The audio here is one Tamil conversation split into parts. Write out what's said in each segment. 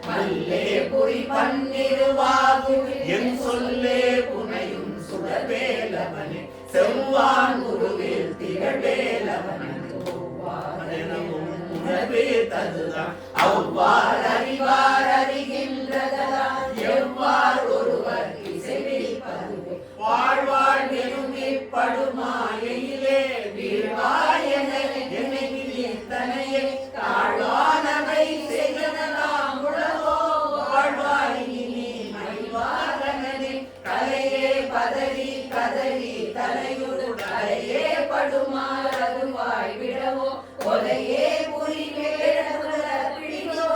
மல்லே புரி பன்னிருவாகு என் சொல்லே புனையும் சுடவேலவனே செவ்வான் குருவில் திகழ்வேலவனே உணவே ததுதான் அவ்வாறு அறிவார் அறிகின்றதா எவ்வாறு ஒருவர் இசைவிப்பது வாழ்வாழ் எனும் இப்படுமாயிலே வீழ்வாயன தனையே தாழ்வானவை செய்தனலாம் உலகோ வாழ்வாயினி மகிழ்வாகனே கலையே பதறி கதறி தலையுடு கலையே படுமாறுவாய் விடவோ கொலையே புரி பிடிவோ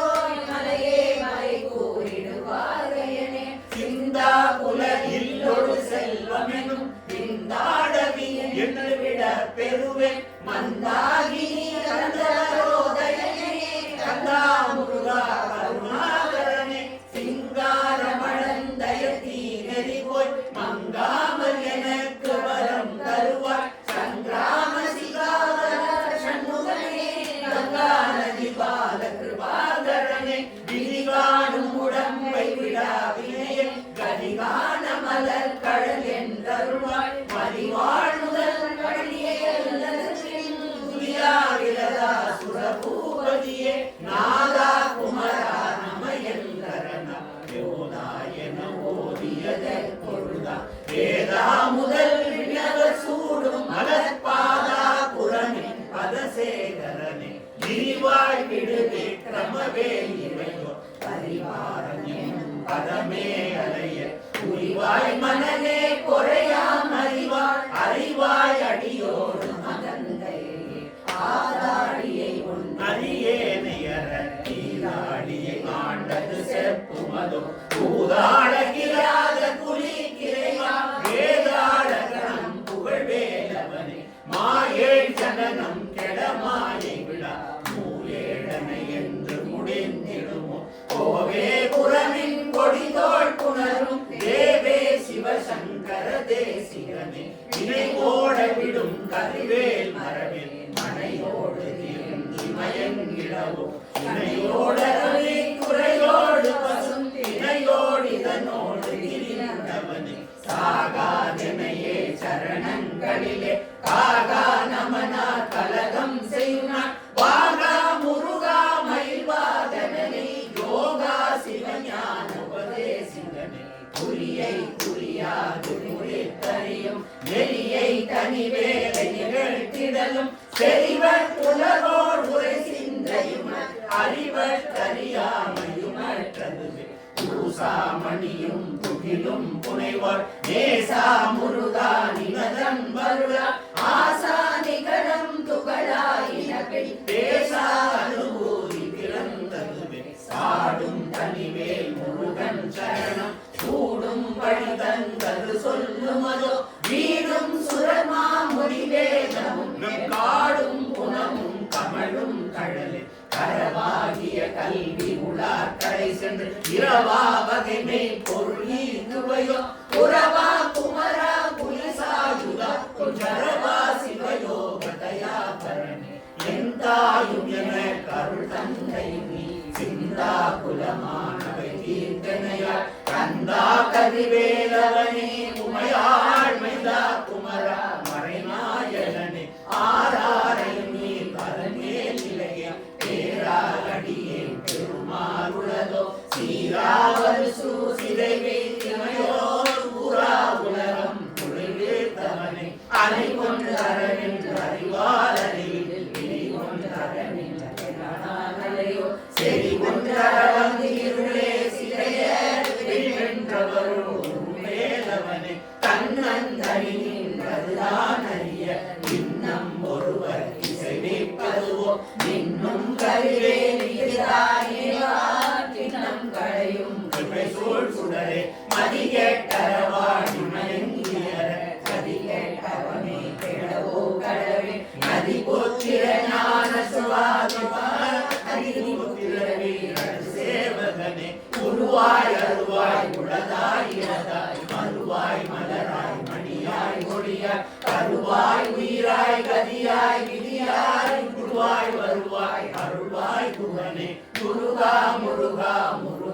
மலையே மலை கூறிடுவாரையனே சிந்தா புல இல்லொடு செல்வமெனும் பிந்தாடவி என்று விட பெறுவேன் மந்தாகினி கந்தரோதயனே கந்தா முருகா கருணாகரனே சிங்கார மழந்தயத்தி நெறி போய் மங்காமல் எனக்கு வரம் தருவாய் சங்கிராம சிகாவர சண்முகனே கங்கா நதி பால கிருபாகரனே விதிகாணும் உடம்பை விடா வினையை கதிகான மலர் கடல் என்றருவாய் மதிவாழ் முதல் கழியே விரதா சுரபூபதியே நாதா குமரா நமயங்கரன யோதாயன ஓதியதை பொருதா வேதா முதல் விண்ணவர் சூடும் மலர்பாதா புறமின் பதசேகரனே விரிவாய் விடுவே கிரமவேல் இவையோ பரிவாரன் பதமே அலைய புரிவாய் மனநே பொறையாம் அறிவாய் அறிவாய் அடியோடு ஆதாடியை அரியேனையர தீராடியை ஆண்டது செப்புமதோ பூதாடகிராத குலி கிரைவா வேதாடகணம் புகழ்வேலவனே மாயேழ் ஜனனம் கெடமாயை விழா மூயேழனை என்று முடிந்திடுமோ கோவே புறமின் கொடிதோள் புணரும் தேவே சிவசங்கர தேசிகனே வினை ஓட விடும் கதிவேல் மரபில் மனையோடு இமயங்கிடவோ இணையோடவே குறையோடு பசும் இணையோடு இதனோடு இருந்தவனே சாகாதனையே சரணங்களிலே காகா நமனா கலகம் செய்யுனான் வாகா முருகா மயில்வாதனே யோகா சிவஞான உபதேசிகனே குறியை குறியாது முறைத்தறியும் நெறியை தனிவேலை நிகழ்த்திடலும் செறிவர் உலகோர் உரை சிந்தையும் அறிவர் அறியாமையுமற்றதுவே பூசாமணியும் புகிலும் புனைவார் நேசா முருகா நிமதம் வருடா ஆசா நிகழம் துகளாயினபில் பேசா அனுபூதி பிறந்ததுவே சாடும் தனிவேல் முருகன் சரணம் சூடும் பழி தந்தது சொல்லுமதோ வீடும் சுரமா முடிவேதமும் காடும் புனமும் கமழும் கடலே கரவாகிய கல்வி உளார் கடை சென்று இரவா வகைமை பொருள் ஈர்க்குவையோ புறவா குமரா புலிசாயுதா ஜரவா சிவயோக தயாபரணே என் தாயும் என கருள் தந்தையும் நீ சிந்தா குலமானவை தீர்த்தனையார் கந்தா கதிவேலவனே உமையாள் மைதா குமரா மறைநாயகனே ஆராரையும் நீ பரமேல் நிலையே பேராடியே பெருமாறுளதோ சீராவது சூசிதைவே இமையோர் ஊரா உலகம் குளிர்த்தவனே அலை கொண்டு அரவென்று அறிவார் அறிவில் விழி கொண்டு அரவென்று செறி கொண்டு அரவந்து இருளே சிறைய வென்றவரோவேலவனே தன்னந்தனி நின்றதுதான் அறிய இன்னம் ஒருவர் இசைவிப்பதுவோ இன்னும் கருவே நீதானேவாக்கினம் களையும் சூழ் சுடரே மதிகேட்டரவாடி மயங்கியர கதிகேட்டவனே கெடவோ கடவே நதி போத்திர ஞான சுவாதிபார அதிபுத்திரவே சேவகனே உருவாய் அருவாய் உளதாய் இறதாய் மறுவாய் மலராய் மணியாய் ஒளியாய் கருவாய் உயிராய் கதியாய் விதியாய் குருவாய் வருவாய் அருள்வாய் குகனே முருகா முருகா முருகா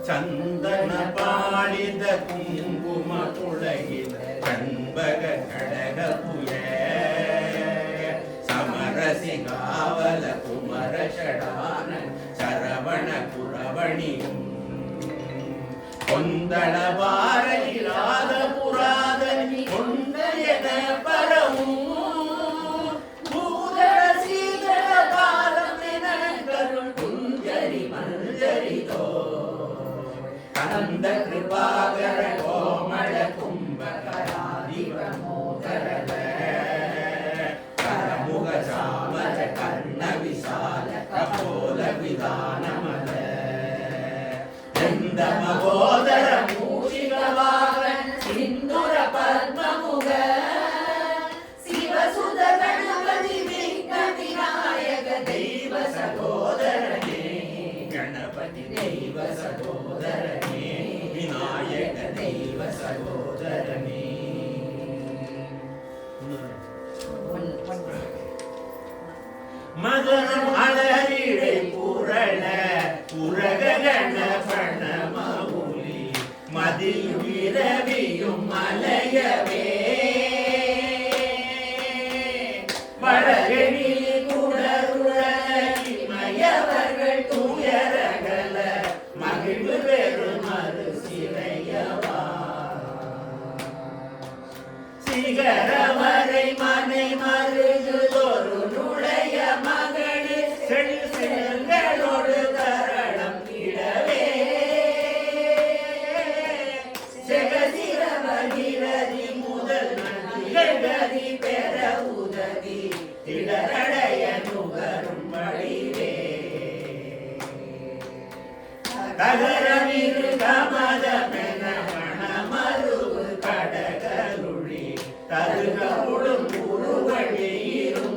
ಚಂದನ ಪಾಳಿದ ಕುಂಕುಮ ತುಳಗಿದ ಚಂಬಗ ಕಡಗ ಪುಯ ಸಮರಸಿ ಕಾವಲ ಕುಮರ ಷಡಾನ ಶರವಣ ಕುರವಣಿயும் கொந்தள பாரதிராத புராதனி கொண்டயத பரமும் பூதள சீதள பாலமென கருள் குஞ்சரி மஞ்சரிதோ கந்த கிருபாகர கோமள கும்பகராதிவ மோதரல கரமுக சாமர கர்ண விசால கபோல விதானமல மகோதர மூஷிகவாகன் சிந்துர பத்மமுக சிவசுத கணபதி விக்ன விநாயக தெய்வ சகோதரனே கணபதி தெய்வ சகோதரனே விநாயக தெய்வ சகோதரனே மகனம் அலரிழை புரள புரகண பணமௌலி மதியும் இரவியும் மலையவே வடகெழி குடருளமயவர்கள் துயரகல மகிழ்வு பெறும் மறு சிறையவா சிகரவரை மனை மருகுதொரு நுழைய மகளிர் செல்களோடு தரளம் இடவே ஜெகதிர பகிரதி முதல் நதிகதி பெற உதவி திடரடைய நுகரும் வழிவே தகரமிரு கமதமென மணமருவு கடகருளி தருகமுடும் உருவழியும்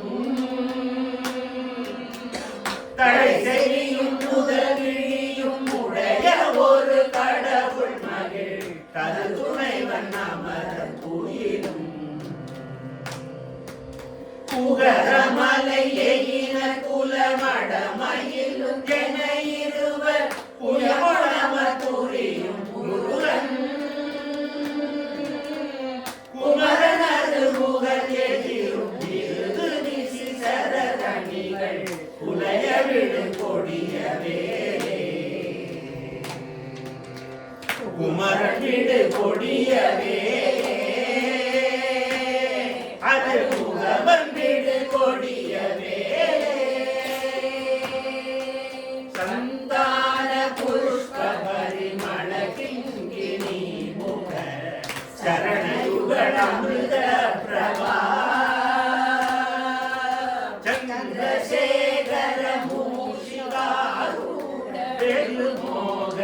தடை செய்யும் முதலியும் உடைய ஒரு கடவுள் மகிழ் தரு துணைவன் அமர துயிலும் புகரமலை எயின குலமடமயிலும் என இருவர் புயமொழம துரியும் முருகன் குமரனது முகல் எதிரும் இருது நிசி சரரணிகள் உலய விடு கொடியவே குமரன் விடு கொடியவே அது முகவன் விடு கொடியவே சந்தான புஷ்ப பரிமள கிங்கினி முக சரணயுகள் அமிர்த பிரபா சந்திரசேகர மூஷிகாரூட வெல்மோக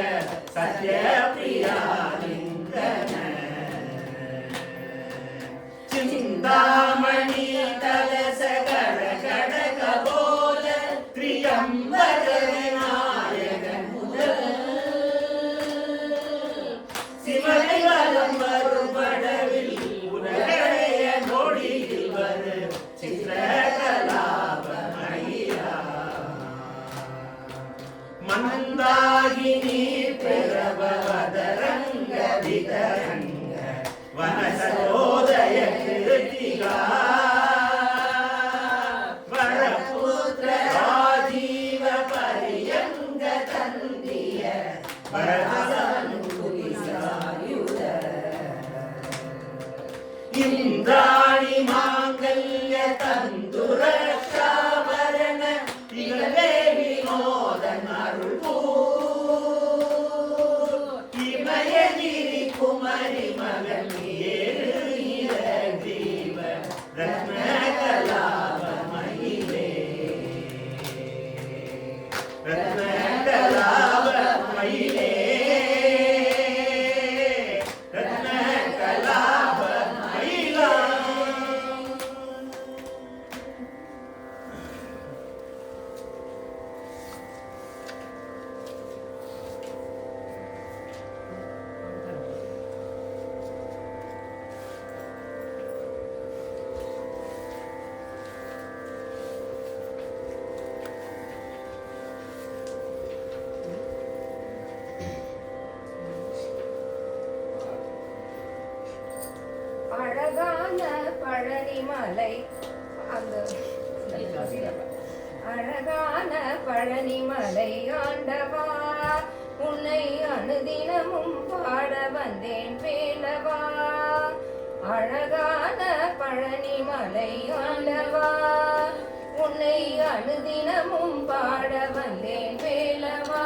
சத்ய பிரியாலிங்கன சிந்தாமணி தலசகர கடக போல திரியம்பர விநாயகன் முதல் சிவனை வலம் வரும் படவில் உலகடைய நொடியில் வரு சித்திரகலாப மயிலா மந்தாகினி பிரபவதரங்க விதரங்க வனசரோதய கிருத்திகா வரபுத்ர ராஜீவ பரியங்க தந்திய வரதனுகுதிசாயுத இந்திராணி மாங்கல்ய தந்துர சாவரண இகவே வினோதன் அருள் பூ இமயகிரி குமரி மகன் ஏழு ஜீவ ரத்ன கலாப மயிலே ரத்ன கலாப மயிலே ரத்ன கலாப மயிலா பழனிமலை அந்த அழகான பழனிமலை ஆண்டவா உன்னை அனுதினமும் பாட வந்தேன் வேலவா. அழகான பழனிமலை ஆண்டவா உன்னை அனுதினமும் பாட வந்தேன் வேலவா.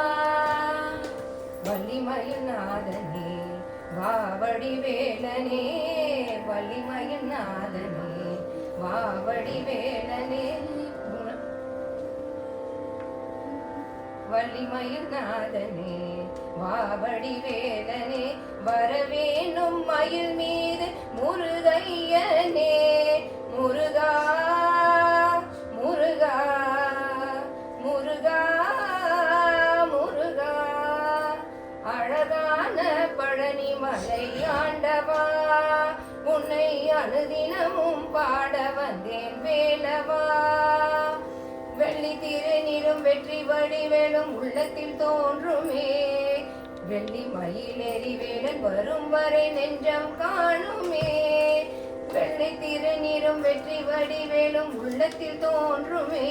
வள்ளிமயில் நாதனே வாவடி வேலனே வள்ளிமயில் நாதனே வாவடி வேலனே வள்ளிமயில் நாதனே வாவடி வேலனே வரவேணும் மயில் மீது முருகையனே முருகா முருகா முருகா முருகா. அழகான பழனிமலை ஆண்டவா உன்னை அனுதினமும் பாட வந்தேன் வேலவா. வெள்ளி திருநீரும் வெற்றி வடிவேலும் உள்ளத்தில் தோன்றுமே வெள்ளி மயிலேறி வேலன் வரும் வரை நெஞ்சம் காணுமே. வெள்ளி திருநீரும் வெற்றி வடிவேலும் உள்ளத்தில் தோன்றுமே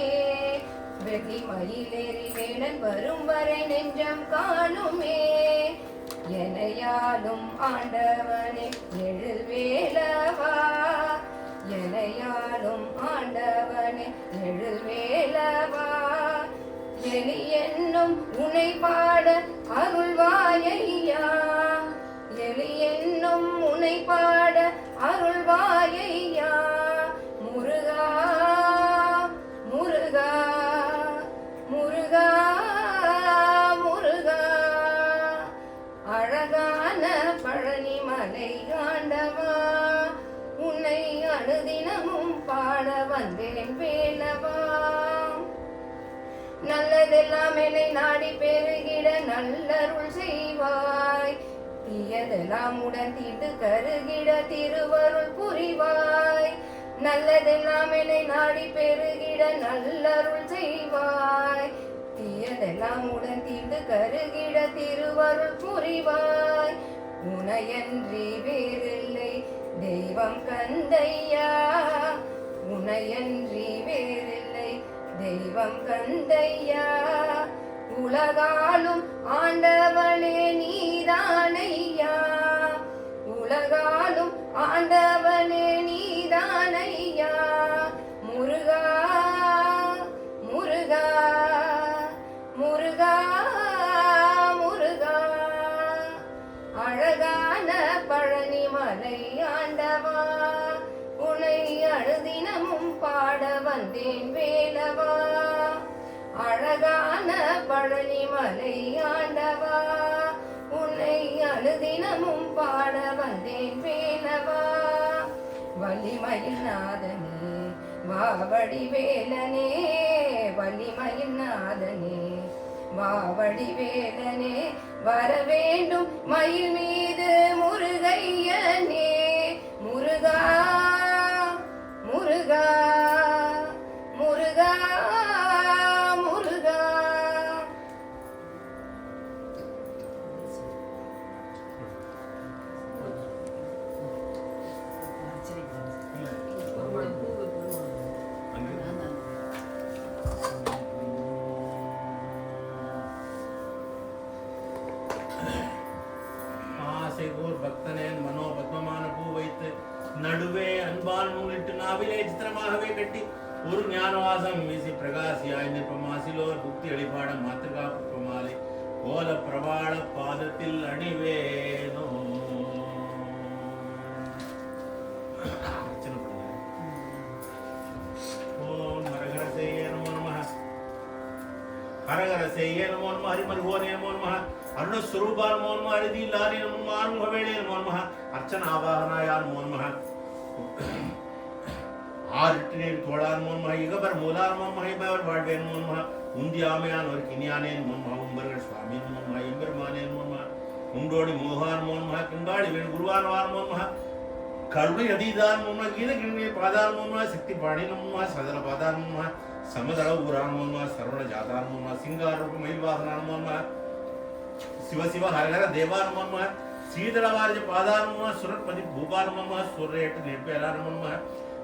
வெள்ளி மயிலேறி வேலன் வரும் வரை நெஞ்சம் காணுமே. எனையாலும் ஆண்டவனே எழில் வேலவா எனையாலும் ஆண்டவனே எழில் வேலவா. எலி என்னும் உனை பாட அருள்வாயையா எலி என்னும் உனை பாட அருள்வாயையா. முருகா முருகா முருகா முருகா. அழகான பழனிமலை ஆண்டவா உன்னை அனுதினமும் பாட வந்தேன் வேலவா. நல்லதெல்லாம் என்னை நாடி பெருகிட நல்லருள் செய்வாய் தீயதெல்லாம் உடன் தீட்டு கருகிட திருவருள் புரிவாய். நல்லதெல்லாம் என்னை நாடி பெருகிட நல்லருள் செய்வாய் தீயதெல்லாம் உடன் தீட்டு கருகிட திருவருள் புரிவாய். உனையன்றி வேறில்லை தெய்வம் கந்தையா உனையன்றி வேறில்லை தெய்வம் கந்தையா. உலகாலும் ஆண்டவனே நீதானையா உலகாலும் ஆண்டவனே நீதானையா. முருகா முருகா முருகா முருகா. அழகான பழனிமலை ஆண்டவா உன்னை அனுதினமும் பாட வந்தேன் வேலவா. அழகான பழனிமலை ஆண்டவா உன்னை அனுதினமும் பாட வந்தேன் வேலவா. வள்ளிமயில் நாதனே வாவடி வேலனே வள்ளிமயில் நாதனே வாவடி வேலனே வரவேண்டும் மயில் மீது முருகையனே முருகா முருகா முருகா முருகா. பக்தனே மனோ பத்மமான பூ வைத்து நடுவே அன்பால் நூலிட்டு நாவிலே சித்திரமாகவே கட்டி ஒரு ஞானவாசம் வீசி பிரகாசியாய் நிற்பமாசிலோர் புக்தி அடிபாட மாத்திருகா புஷ்பமாலை கோல பிரபாள பாதத்தில் அணிவேனோ. ஓம் ஹரஹர செய்ய நமோ நமः ஹரஹர செய்ய நமோ நமः ஹரிமல்ஹோனே நமோ நமः அருணஸ்வரூபா நமோ நமः ஹரிதிலாரி நமோ நமः ஆறுமுகவேளே நமோ நமः அர்ச்சனாவாகனாயா நமோ நமः ஆறுட்டினீர் தோழார் நமோ நமः இகபர் மூலார் நமோ நமः இபவர் வாழ்வே நமோ நமः உந்தியாமையான் ஒரு கிணியானே நமோ நமः உம்பர்கள் சுவாமி நமோ நமः எம்பெருமானே நமோ நமः உண்டோடி மோகான் நமோ நமः கிங்காடி வேண் குருவானவார் நமோ நமः கருணை அதீதான் நமோ நமः கீத கிருணை பாதார் நமோ நமः சக்தி பாடி நமோ நமः சதல பாதார் நமோ நமः சமதள ஊரான் நமோ நமः சரவண ஜாதார் நமோ நமः சிங்காரூப மயில்வாகனார் நமோ நமः शिव शिव हरहर देवा नमः श्रीधरवार्य पादा नमः सुरत्पति भूपा नमः सूर्यट निर्भयरा नमः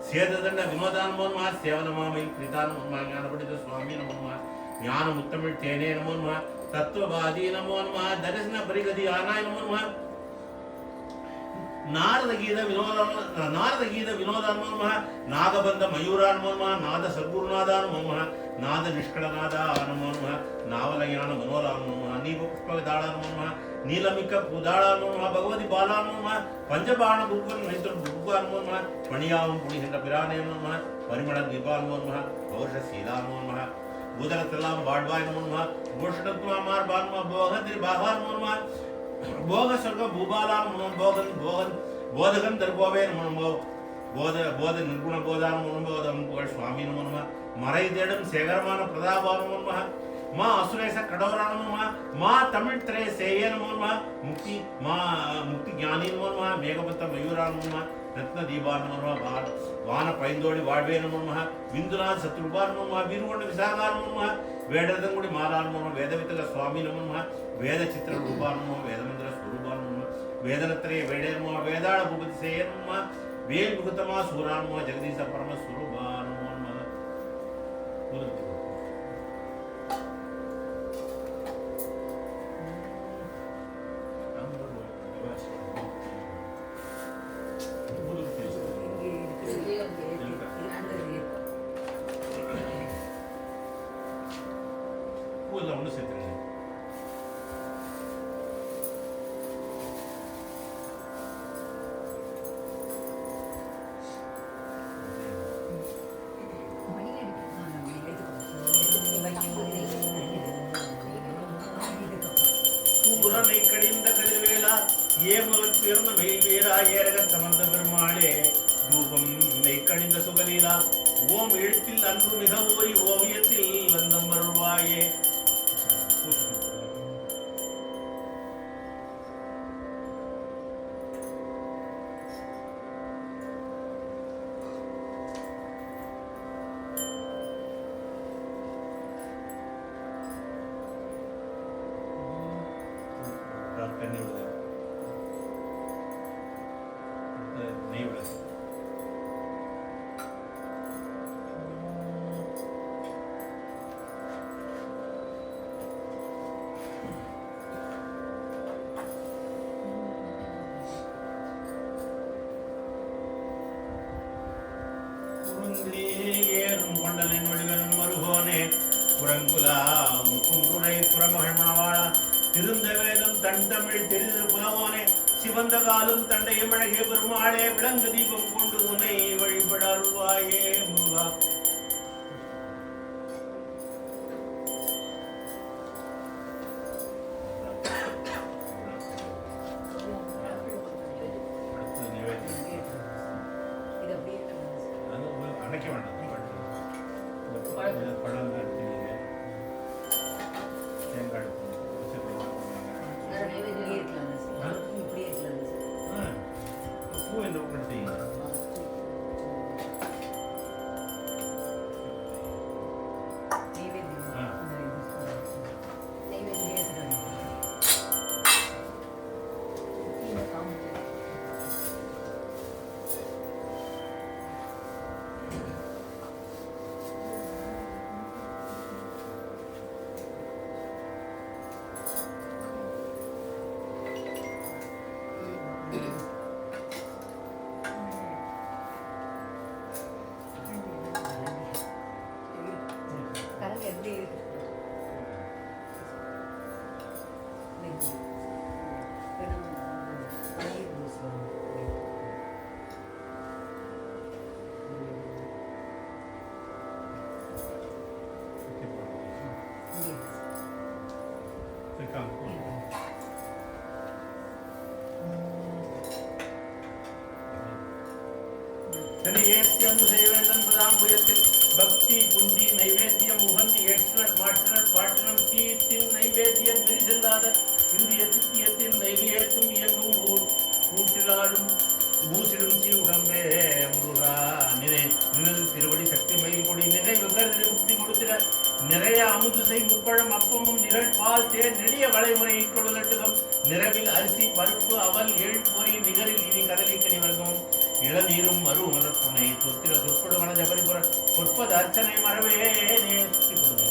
சேததண்ட வினோதான் நமோ நம சேவனமாமை பிரிதான் நமோ நம ஞானபண்டித சுவாமி நமோ நம ஞான முத்தமிழ் தேனே நமோ நம தத்துவவாதி நமோ நம தரிசன பரிகதி ஆனாய் நமோ நம நாரத கீத வினோதான் நமோ நம நாகபந்த மயூரான் நமோ நம நாத சத்குருநாதான் நமோ நம நாத நிஷ்கலநாத நமோ நம நாவலயான மனோரான் நமோ நம நீப புஷ்பதாள நமோ நம நீலமிக்க பூதாளா நமோ நம பகவதி பாலா நமோ நம பஞ்சபாண புக்குவன் மைத்துன் புக்குவா நமோ நம பணியாவும் புனிகின்ற பிரானே நமோ நம பரிமள தீபா நமோ நம பௌஷ சீலா நமோ நம பூதலத்தெல்லாம் வாழ்வாய் நமோ நம பூஷணத்துவா மார்பா நம போகந்திரி பாகா நமோ நம போக சொர்க்க பூபாலா நமோ போகன் போகன் போதகன் தர்போவே நமோ நம போத நிர்குண போதா நமோ நம போதம் புகழ் சுவாமி நமோ நம மறை தேடும் சேகரமான பிரதாபா நமோ நம மா அசுரேச கடோரா நமோ நம மா தமிழ் திரே சேய நமோ நம முக்தி ஞானி நமோ நம மேகபத்த மயூரா நமோ நம ரத்ன தீபா நமோ நம வான பைந்தோடி வாழ்வே நமோ நம விந்துநாத் சத்ருபா நமோ நம வீருகொண்ட விசாகா நமோ நம வேடதங்குடி மாலா நமோ நம வேதவித்தக சுவாமி நமோ நம வேத சித்திர ரூபா நமோ வேதமந்திர ஸ்வரூபா நமோ வேதனத்திரே வேடே நமோ வேதாள பூபதி சேய நமோ வேல் முகுத்தமா சூரா நமோ ஜெகதீச பரம ஸ்வரூபா நமோ நம ஒன்று சேர்த்துருங்க பூரனை கடிந்த கதிர்வேலா ஏமவர் உயர்ந்த மயில் வீரா ஏரகத் தமர்ந்த பெருமாளே ரூபம் மெய் கணிந்த சுகலீலா ஓம் எழுத்தில் அன்பு மிக ஓரி ஓவியத்தில் அந்தம் வருவாயே தண்ணி விடுது நெய் விடுது ஏறும் கொண்டலின் வடிவன் மருகோனே புறங்குலா முக்குங்குரை புறமகழ்மணவாளா திருந்த வேதம் தன் தமிழ் தெரிந்து புலவோனே சிவந்த காலும் தண்டையும் அழகிய பெருமாளே விளங்கு தீபம் கொண்டு உன்னை வழிபட அருள்வாயே முருகா அணைக்க வேண்டாம் பழம் எடுத்தீங்க தேங்காய் பூ இந்த எடுத்தீங்க ஏத்தியம் செய்வேந்தன் புதாம்புயத்தில் பக்தி புந்தி நைவேத்தியம் உகந்தி ஏற்றினர் மாற்றினர் பாட்டினர் தீர்த்தின் நைவேத்தியம் நெறிசெல்லாத இந்திய தித்தியத்தின் நைவேத்தும் இயங்கும் கூட்டிலாடும் பூசிடும் உடம்பே முருகா நினைவு திருவடி சக்தி மயில் கொடி நினைவு கருதி முக்தி கொடுத்திட நிறைய அமுதுசை முப்பழம் அப்பமும் நிகழ் பால் தேர் நெடிய வளைமுறை கொடுலட்டுகம் நிறவில் அரிசி பருப்பு அவல் எழு பொறி நிகரில் இனி கடலிக்கணி வர்க்கம் இளநீரும் மறு மலர்ப்புனை தொத்திர சொற்படு வனஜ பரிபுர பொற்பது அர்ச்சனை மறவே சுத்தி கொடுங்க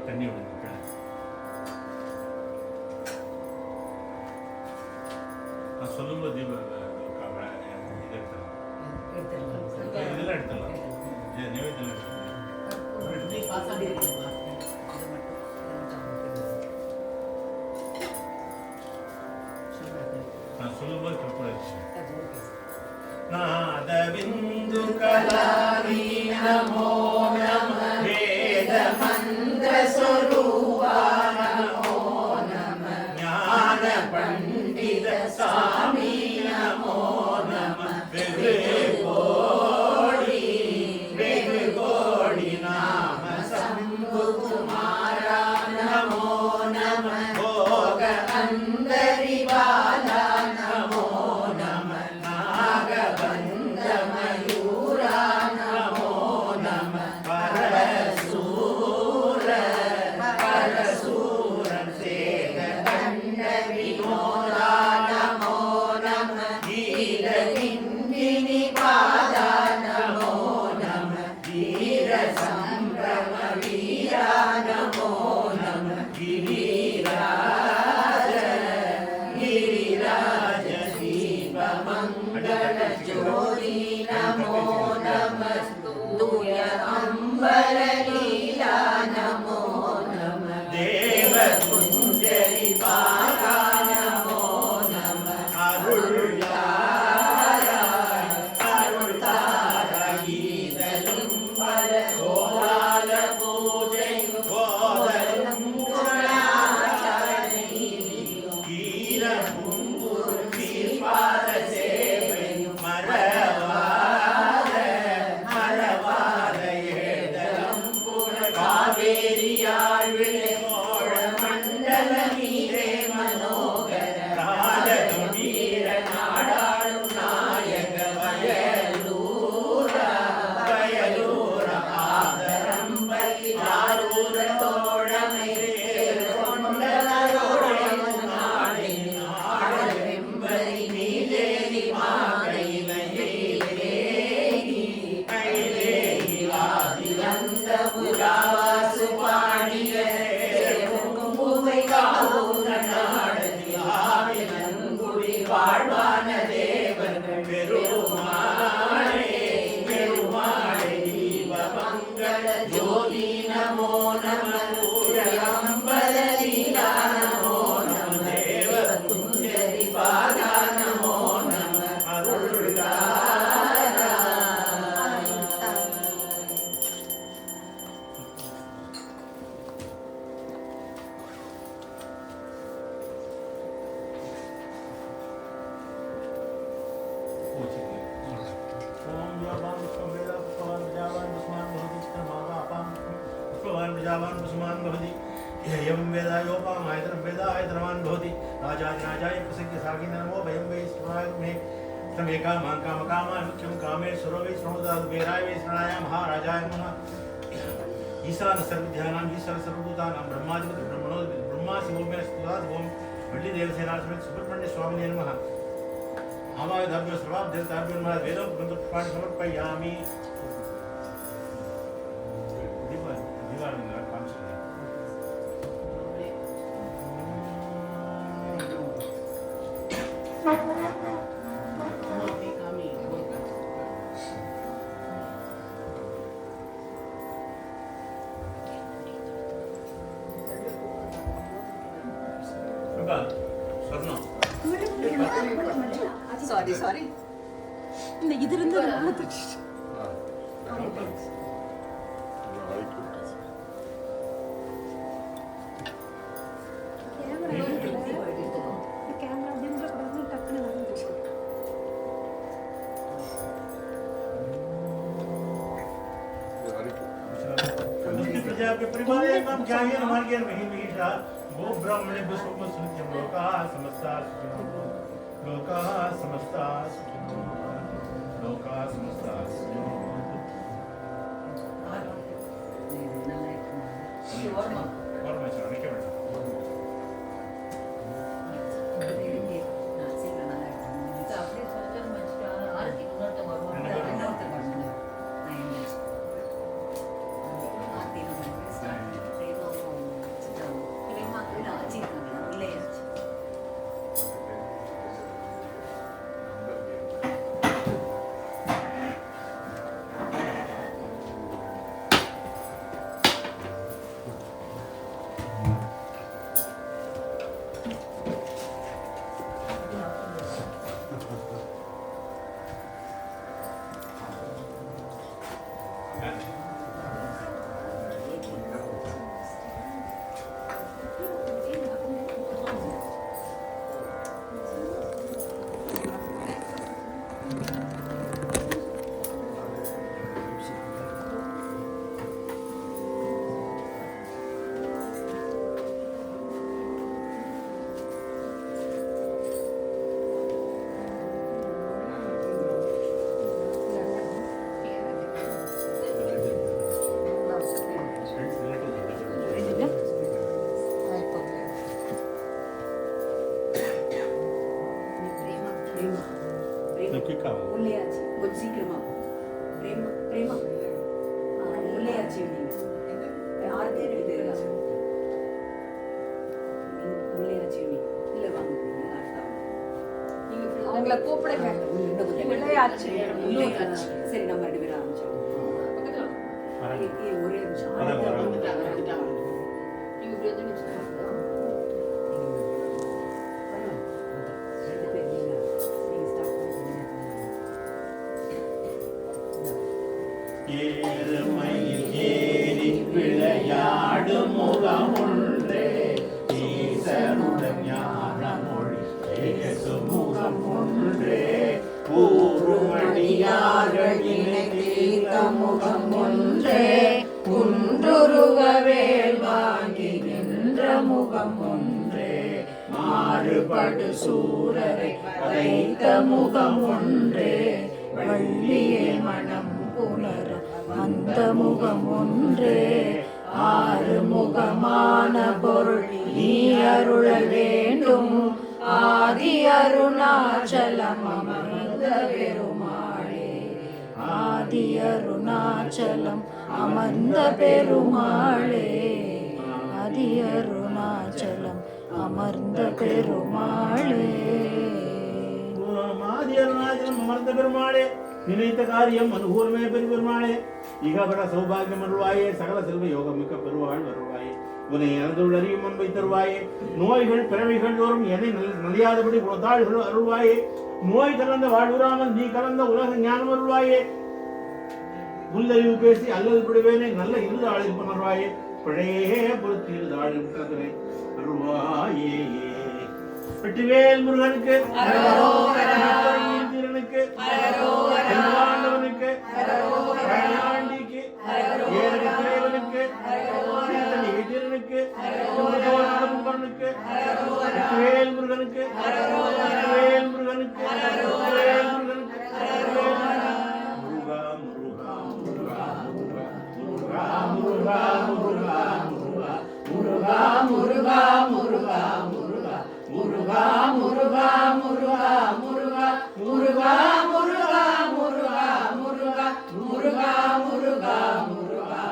தண்ணி விடுங்க நான் சொல்லும்போது இதெல்லாம் எடுத்துடலாம் நிவேதெல்லாம் நான் சொல்லும்போது தப்பு நாதவிந்து கலாரி நமோ நம வேத மந்திர ஸ்வரூபா நமோ நம ஞான பண்டித சாமி நமோ நம வெகு கோடி நாம சம்பு குமாரா நமோ நம போக அந்தரி பாலா நமோ நம நாகபந்த மயூரா நமோ நம பரசூரன் சேக கண்ட வினோதா நமோ நம கீரகிங்கினி பாதா நமோ நம வீர சம்பிரம வீரா நமோ நம गिरिराज दीप मंगल ज्योति नमो नमः दूय अंबर लीला नमो नमः देव कुंजरी बाला नमो नमः अरुळ तारा गीतलुम पर गोपाल पूजै गोदलुम மண்டல மீரே மனோகர ராஜகம்பீர நாடாளும் நாயக வயலூர ஆதரம் பலியாரூர தோழமை கொண்டலோடெம்பரி நீலேரி மாகையிலைந்த புராவாசு பாடிய வாழ்வான தேவர்கள் பெருமாளே தீபமங்கள ஜோதி நமோ நம அம்பல லீலா நமோ நம தேவ குஞ்சரி பாதா நமோ நம அருள்தாரா प्रजावान मुसलमान भवति यं वेदायोपाम आयतनं वेदायतनवान भवति राजाय प्रसिद्ध सागी नमो भयं वै स्मराय मे तमेका मां कामकामान् मुख्यं कामेश्वरो वै स्मृदाद वेराय वै स्मराय महाराजाय नमः ईशान सर्वध्यानां ईश्वर सर्वभूतानां ब्रह्माधिपति ब्रह्मणोधिपति ब्रह्मा शिवोमे स्तुतात् ओम वल्ली देवसेना समेत सुब्रह्मण्य स्वामिने नमः आवाय धर्म सर्वाभ देवताभ्यो नमः वेदों मंत्र पाठ समर्पयामि சாரி இந்த இது இருந்து वो ब्राह्मणे विश्व सुनित्यं लोकाः समस्ताः सुखिनो लोकाः समस्ताः सुखिनो लोकाः समस्ताः सुखिनो ஓரமாக நிற்க வேண்டாம். முல்லையாச்சி கொஞ்சம் சீக்கிரமா பிரேமா பிரேமா முல்லையாச்சி ஆறு பேர் எழுதிருக்கா முல்லையாச்சி இல்லை வாங்க அவங்கள கூப்பிடுங்க. முல்லையாச்சி. முல்லையாச்சி. சரி நம்ம 2 பேரும் ஆரம்பிச்சோம். ஒரே நிமிஷம் ஏறுமையில் ஏறி விளையாடு முகமொன்றே ஈசனுடன் ஞான மொழி பேசு முகம் ஒன்றே கூறுமடியார்கள் இணை தீர்த்த முகம் ஒன்றே குன்றுருகவேல் வாங்கி நின்ற முகம் ஒன்றே மாறுபடு சூரரை வைத்த முகம் ஒன்றே வள்ளியை மனம் புணர அந்த முகம் ஒன்றே ஆறு முகமான பொருள் நீ அருள வேண்டும் ஆதி அருணாச்சலம் அமர்ந்த பெருமாளே ஆதி அருணாச்சலம் அமர்ந்த பெருமாளே ஆதி அருணாச்சலம் அமர்ந்த பெருமாளே ஆதி அருணாச்சலம் அமர்ந்த பெருமாளே நினைத்த காரியம் அனுகூலமே பெருமாளே இகபர சௌபாகியம் அருள்வாயே சகல செல்வ யோகம் மிக்க பெருவாள் வருவாயே உன்னை எனதுள் அறியும் அன்பை தருவாயே நோய்கள் பிறவைகள் தோறும் என்னை நலியாதபடி குணத்தாள்கள் அருள்வாயே நோய் கலந்த வாழ்வுறாமல் நீ கலந்த உலக ஞானம் அருள்வாயே உள்ளறிவு பேசி அல்லது விடுவேனே நல்ல இரு ஆளில் புணர்வாயே பழையே பொருத்தி இரு ஆளில் அருள்வாயே வெற்றிவேல் முருகனுக்கு ஆண்டவனுக்கு ஆண்டிக்கு ஏழு தலைவனுக்கு வீட்டிற்கு முருகனுக்கு வெற்றிவேல் முருகனுக்கு வெற்றிவேல் முருகனுக்கு வெற்றிவேல் முருகனுக்கு முருகா முருகா முருகா முருகா முருகா முருகா முருகா முருகா முருகா முருகா முருகா முருகா முருகா முருகா முருகா முருகா முருகா முருகா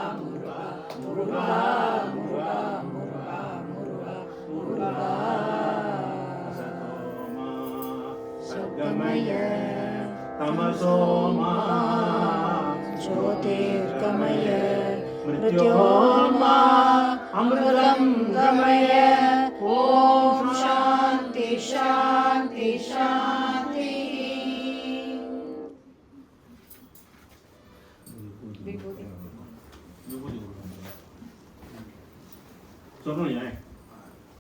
முருகா சத்கமய தமசோமா ஜோதிர்கமய மிருத்யோமா அமிர்தம் கமய ஓம் சாந்தி சாந்தி சாந்தி விபூதி சொல்லணும்